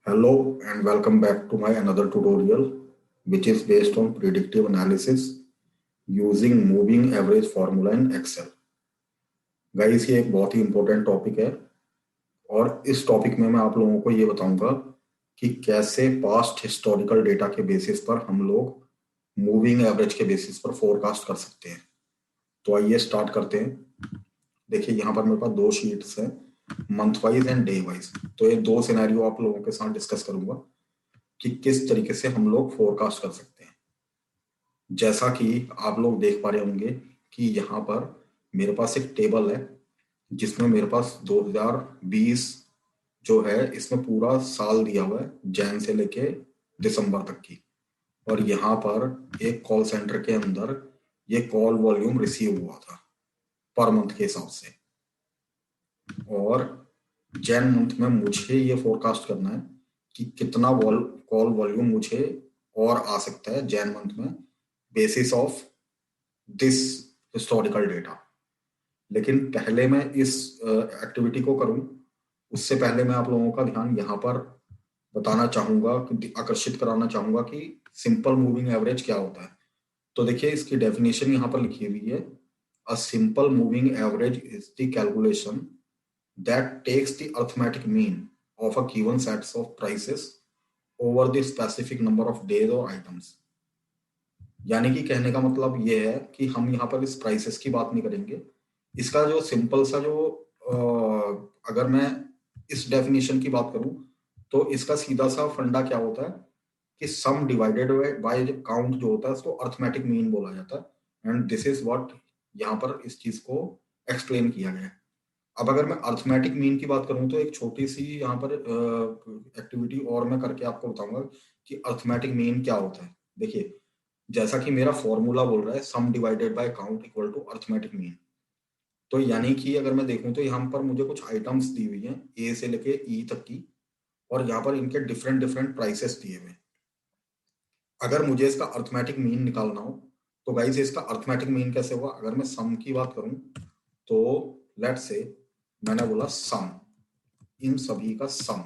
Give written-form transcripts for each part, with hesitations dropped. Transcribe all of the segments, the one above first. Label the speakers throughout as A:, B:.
A: Hello and welcome back to my another tutorial which is based on predictive analysis using moving average formula in Excel. Guys ये एक बहुत ही important topic है और इस topic में मैं आप लोगों को ये बताऊंगा कि कैसे पास्ट हिस्टोरिकल डेटा के बेसिस पर हम लोग मूविंग एवरेज के बेसिस पर फोरकास्ट कर सकते हैं। तो आइए स्टार्ट करते हैं। देखिए यहाँ पर मेरे पास दो शीट्स हैं, month wise and day wise. तो ये दो सिनेरियो आप लोगों के साथ डिस्कस करूंगा कि किस तरीके से हम लोग फोरकास्ट कर सकते हैं। जैसा कि आप लोग देख पा रहे होंगे कि यहाँ पर मेरे पास एक टेबल है जिसमें मेरे पास 2020 जो है इसमें पूरा साल दिया हुआ है, जैन से लेके दिसंबर तक की। और यहाँ पर एक कॉल सेंटर के अंदर ये कॉल वॉल्यूम रिसीव हुआ था पर मंथ के हिसाब से। और जैन मंथ में मुझे ये फोरकास्ट करना है कि कितना कॉल वॉल्यूम मुझे और आ सकता है जैन मंथ में basis of this historical data. लेकिन पहले मैं इस एक्टिविटी को करूं उससे पहले मैं आप लोगों का ध्यान यहाँ पर बताना चाहूंगा, आकर्षित कराना चाहूंगा कि सिंपल मूविंग एवरेज क्या होता है। तो देखिए इसकी डेफिनेशन यहाँ पर लिखी हुई है। A simple moving average is the calculation that takes the arithmetic mean of a given sets of prices over the specific number of days or items। यानी कि कहने का मतलब ये है कि हम यहाँ पर इस प्राइसेस की बात नहीं करेंगे। इसका जो सिंपल सा जो अगर मैं इस डेफिनेशन की बात करूं तो इसका सीधा सा फंडा क्या होता है कि सम डिवाइडेड बाय काउंट जो होता है उसको अर्थमेटिक मीन बोला जाता है। एंड दिस इज व्हाट यहाँ पर इस चीज को एक्सप्लेन किया गया है। अब अगर मैं अर्थमेटिक मीन की बात करूं तो एक छोटी सी यहाँ पर एक्टिविटी और मैं करके आपको बताऊंगा कि अर्थमेटिक मीन क्या होता है। देखिए जैसा कि मेरा फॉर्मूला बोल रहा है sum divided by count equal to arithmetic mean. तो यानी कि अगर मैं देखूं तो यहाँ पर मुझे कुछ आइटम्स दी हुई हैं ए से लेके ई तक की, और यहाँ पर इनके डिफरेंट डिफरेंट प्राइसेस दिए हुए हैं। अगर मुझे इसका अर्थमेटिक मीन निकालना हो तो गाइस इसका अर्थमेटिक मीन कैसे होगा। अगर मैं सम की बात करूं तो लेट्स से मैंने बोला सम, इन सभी का sum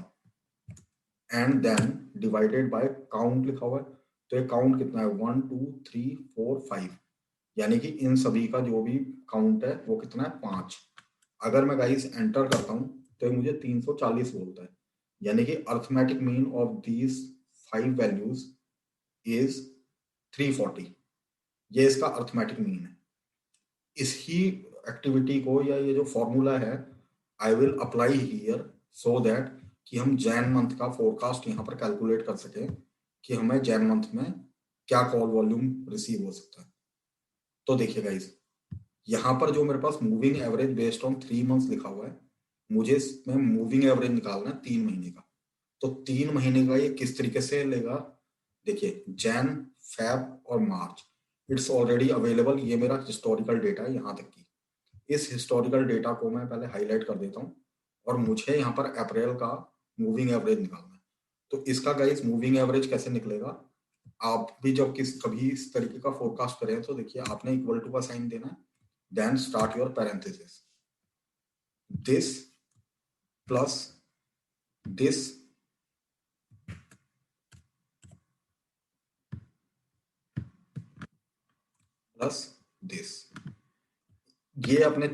A: and then divided by count लिखा हुआ है। तो ये काउंट कितना है 1 2 3 4 5, यानी कि इन सभी का जो भी काउंट है वो कितना है 5। अगर मैं गाइस एंटर करता हूं तो ये मुझे 340 बोलता है, यानी कि arithmetic mean of these 5 values is 340। ये इसका अर्थमेटिक मीन है। इसी एक्टिविटी को या ये जो फॉर्मूला है I will apply here so that कि हम जैन मंथ का फोरकास्ट यहाँ पर कैलकुलेट कर सकें कि हमें जैन मंथ में क्या कॉल वॉल्यूम रिसीव हो सकता है। तो देखिए गाइस यहाँ पर जो मेरे पास moving average based on 3 months लिखा हुआ है, मुझे इसमें मूविंग एवरेज निकालना है 3 महीने का। तो 3 महीने का ये किस तरीके से लेगा। देखिए जैन, फेब और मार्च इट्स ऑलरेडी अवेलेबल। ये मेरा हिस्टोरिकल डेटा है यहाँ तक की। इस हिस्टोरिकल डेटा को मैं पहले हाईलाइट कर देता हूँ और मुझे यहाँ पर अप्रैल का मूविंग एवरेज निकालना है। तो इसका गाइस मूविंग एवरेज कैसे निकलेगा। आप भी जब कभी इस तरीके का फोरकास्ट करें तो देखिए आपने इक्वल टू का साइन देना है, then start your parenthesis, this plus this plus this. ये अपने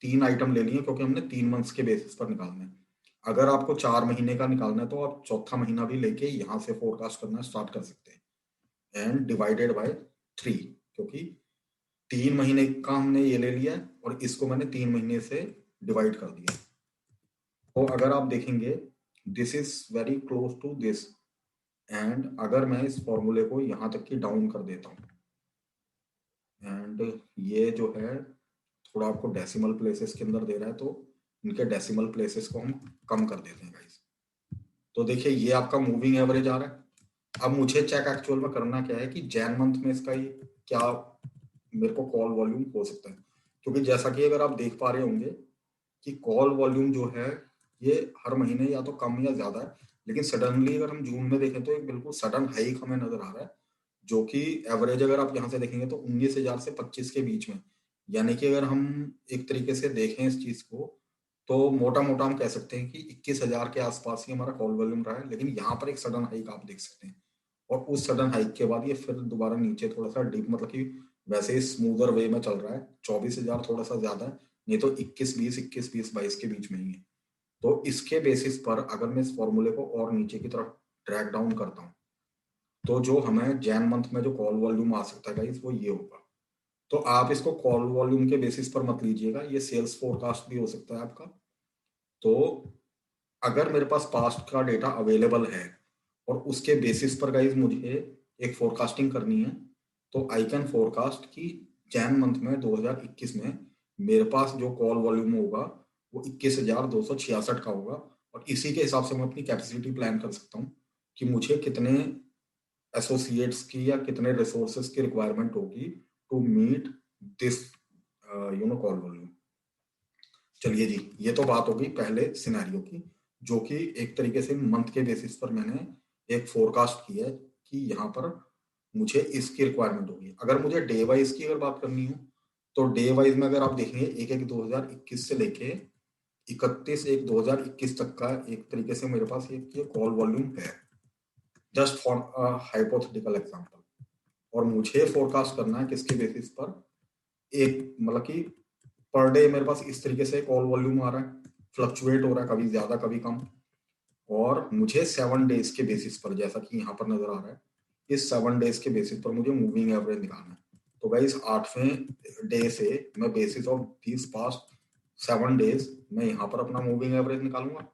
A: 3 आइटम ले लिए क्योंकि हमने 3 मंथ्स के बेसिस पर निकालना है। अगर आपको 4 महीने का निकालना है तो आप चौथा महीना भी लेके यहाँ से फोरकास्ट करना स्टार्ट कर सकते हैं एंड डिवाइडेड बाय 3, क्योंकि 3 महीने का हमने ये ले लिया है और इसको मैंने 3 महीने से डिवाइड कर दिया। तो अगर आप देखेंगे this is very close to this. And अगर मैं इस फॉर्मूले को यहाँ तक की डाउन कर देता हूँ एंड ये जो है थोड़ा आपको डेसिमल प्लेसेस के अंदर दे रहा है तो इनके डेसिमल प्लेसेस को हम कम कर देते हैं गाइस। तो देखिए ये आपका मूविंग एवरेज आ रहा है। अब मुझे चेक एक्चुअल में करना क्या है कि जैन मंथ में इसका ये क्या मेरे को कॉल वॉल्यूम हो सकता है। क्योंकि जैसा कि अगर आप देख पा रहे होंगे कि कॉल वॉल्यूम जो है ये हर महीने या तो कम या ज्यादा है, लेकिन सडनली अगर हम जून में देखें तो एक बिल्कुल सडन हाइक हमें नजर आ रहा है, जो कि एवरेज अगर आप यहाँ से देखेंगे तो 19,000 से 25 के बीच में। यानी कि अगर हम एक तरीके से देखें इस चीज को तो मोटा मोटा हम कह सकते हैं कि 21,000 के आसपास ही हमारा कॉल वॉल्यूम रहा है, लेकिन यहाँ पर एक सडन हाइक आप देख सकते हैं, और उस सडन हाइक के बाद ये फिर दोबारा नीचे थोड़ा सा डीप, मतलब कि वैसे ही स्मूदर वे में चल रहा है। 24,000 थोड़ा सा ज्यादा है, नहीं तो 21,20 के बीच में ही है। तो इसके बेसिस पर अगर मैं इस फॉर्मूले को और नीचे की तरफ ड्रैग डाउन करता हूँ, तो जो हमें जैन मंथ में जो कॉल वॉल्यूम आ सकता है गाइस, वो ये होगा। तो आप इसको कॉल वॉल्यूम के बेसिस पर मत लीजिएगा, ये सेल्स फोरकास्ट भी हो सकता है आपका। तो अगर मेरे पास पास्ट का डेटा अवेलेबल है और उसके बेसिस पर गाइज मुझे एक फोरकास्टिंग करनी है, तो आई कैन फोरकास्ट कि जैन मंथ में 2021 में मेरे पास जो कॉल वॉल्यूम होगा वो 21,266 का होगा, और इसी के हिसाब से मैं अपनी कैपेसिटी प्लान कर सकता हूँ कि मुझे कितने एसोसिएट्स की या कितने रिसोर्सेज की रिक्वायरमेंट होगी to meet this call volume. चलिए जी, ये तो बात हो गई पहले सिनेरियो की, जो कि एक तरीके से मंथ के बेसिस पर मैंने एक फोरकास्ट की है कि यहाँ पर मुझे इसकी रिक्वायरमेंट होगी। अगर मुझे डे वाइज की अगर बात करनी हो, तो डे वाइज में अगर आप देखेंगे 1/1/2021 से लेके 31/1/2021 तक का एक तरीके से मेरे पास एक ये कॉल वॉल्यूम है, जस्ट फॉर हाइपोथेटिकल एग्जांपल। और मुझे फोरकास्ट करना है किसके बेसिस पर, एक मतलब कि पर डे मेरे पास इस तरीके से कॉल वॉल्यूम आ रहा है, फ्लक्चुएट हो रहा है, कभी ज्यादा कभी कम। और मुझे 7 डेज के बेसिस पर, जैसा कि यहाँ पर नजर आ रहा है, इस 7 डेज के बेसिस पर मुझे मूविंग एवरेज निकालना है। तो भाई इस 8वें डे से मैं basis of this past 7 days मैं यहाँ पर अपना मूविंग एवरेज निकालूंगा,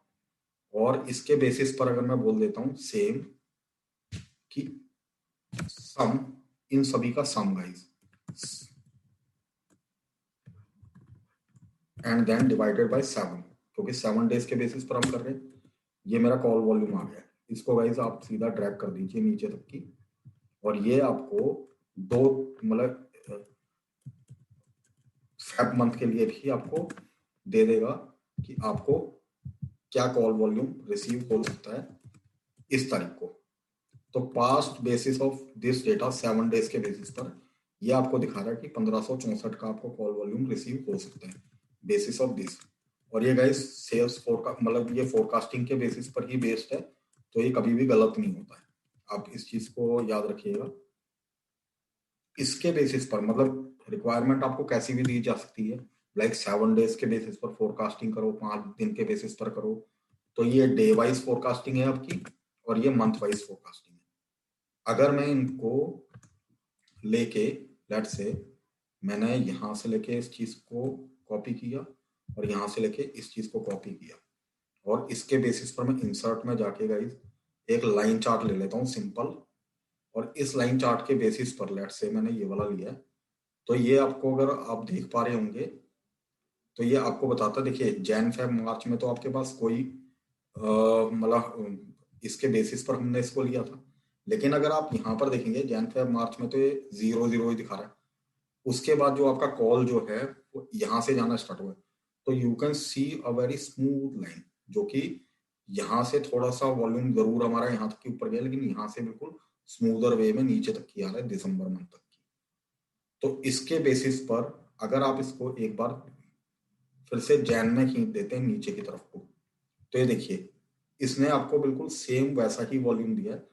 A: और इसके बेसिस पर अगर मैं बोल देता हूँ सेम कि सम, इन सभी का sum guys, and then divided by 7, क्योंकि 7 डेज के बेसिस पर हम कर रहे हैं। ये मेरा कॉल वॉल्यूम आ गया। इसको गाइज आप सीधा ड्रैग कर दीजिए नीचे तक की, और ये आपको दो, मतलब फेब मंथ के लिए भी आपको दे देगा कि आपको क्या कॉल वॉल्यूम रिसीव हो सकता है इस तारीख को। तो past basis of this data 7 days के बेसिस पर ये आपको दिखा रहा है कि 1564 का आपको कॉल वॉल्यूम रिसीव हो सकता है बेसिस ऑफ दिस। और ये गाइस सेल्स फोरकास्ट, मतलब ये फोरकास्टिंग के बेसिस पर ही बेस्ड है, तो ये कभी भी गलत नहीं होता है। आप इस चीज को याद रखिएगा। इसके बेसिस पर मतलब रिक्वायरमेंट आपको कैसी भी दी जा सकती है, लाइक 7 डेज के बेसिस पर फोरकास्टिंग करो, 5 दिन के बेसिस पर करो, तो ये डे वाइज फोरकास्टिंग है आपकी, और ये मंथ वाइज फोरकास्टिंग है। अगर मैं इनको लेके, लेट से मैंने यहाँ से लेके इस चीज को कॉपी किया, और यहाँ से लेके इस चीज को कॉपी किया, और इसके बेसिस पर मैं इंसर्ट में जाके गाइज एक लाइन चार्ट ले लेता हूँ सिंपल, और इस लाइन चार्ट के बेसिस पर लेट से मैंने ये वाला लिया है। तो ये आपको अगर आप देख पा रहे होंगे, तो ये आपको बताता, देखिए जैन फेब मार्च में तो आपके पास कोई मतलब इसके बेसिस पर हमने इसको लिया था, लेकिन अगर आप यहाँ पर देखेंगे जैन फेब मार्च में तो ये 0 0 ही दिखा रहा है। उसके बाद जो आपका कॉल जो है वो यहाँ से जाना स्टार्ट हुआ है, तो you can see a very smooth line, जो कि यहाँ से थोड़ा सा वॉल्यूम जरूर हमारा यहाँ तक के ऊपर गया, लेकिन यहाँ से बिल्कुल स्मूदर वे में नीचे तक की आ रहा है दिसंबर मंथ तक की। तो इसके बेसिस पर अगर आप इसको एक बार फिर से जैन में खींच देते हैं नीचे की तरफ को, तो ये देखिए इसने आपको बिल्कुल सेम वैसा ही वॉल्यूम दिया है।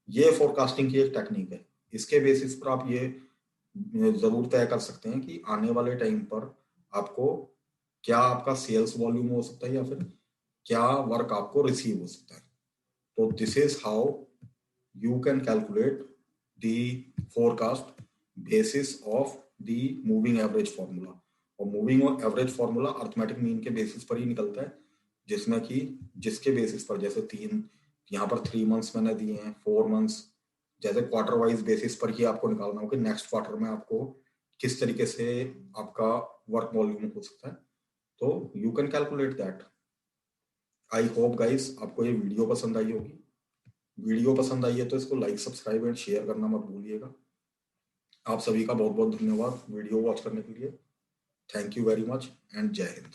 A: ये फोरकास्टिंग की एक टेक्निक है। इसके बेसिस पर आप ये जरूर तय कर सकते हैं कि आने वाले टाइम पर आपको क्या आपका सेल्स वॉल्यूम हो सकता है, या फिर क्या वर्क आपको रिसीव हो सकता है। तो this is how you can calculate the forecast basis of the moving average formula। और moving average formula arithmetic mean के बेसिस पर ही निकलता है, जिसमें कि जिसके बेसिस पर जैसे तीन यहाँ पर 3 मंथ्स मैंने दिए हैं, 4 मंथ्स, जैसे क्वार्टर वाइज बेसिस पर ही आपको निकालना हो कि नेक्स्ट क्वार्टर में आपको किस तरीके से आपका वर्क वॉल्यूम हो सकता है। तो you can calculate that. I hope guys आपको ये वीडियो पसंद आई होगी। वीडियो पसंद आई है तो इसको लाइक सब्सक्राइब एंड शेयर करना मत भूलिएगा। आप सभी का बहुत बहुत धन्यवाद वीडियो वॉच करने के लिए। Thank you very much and जय हिंद।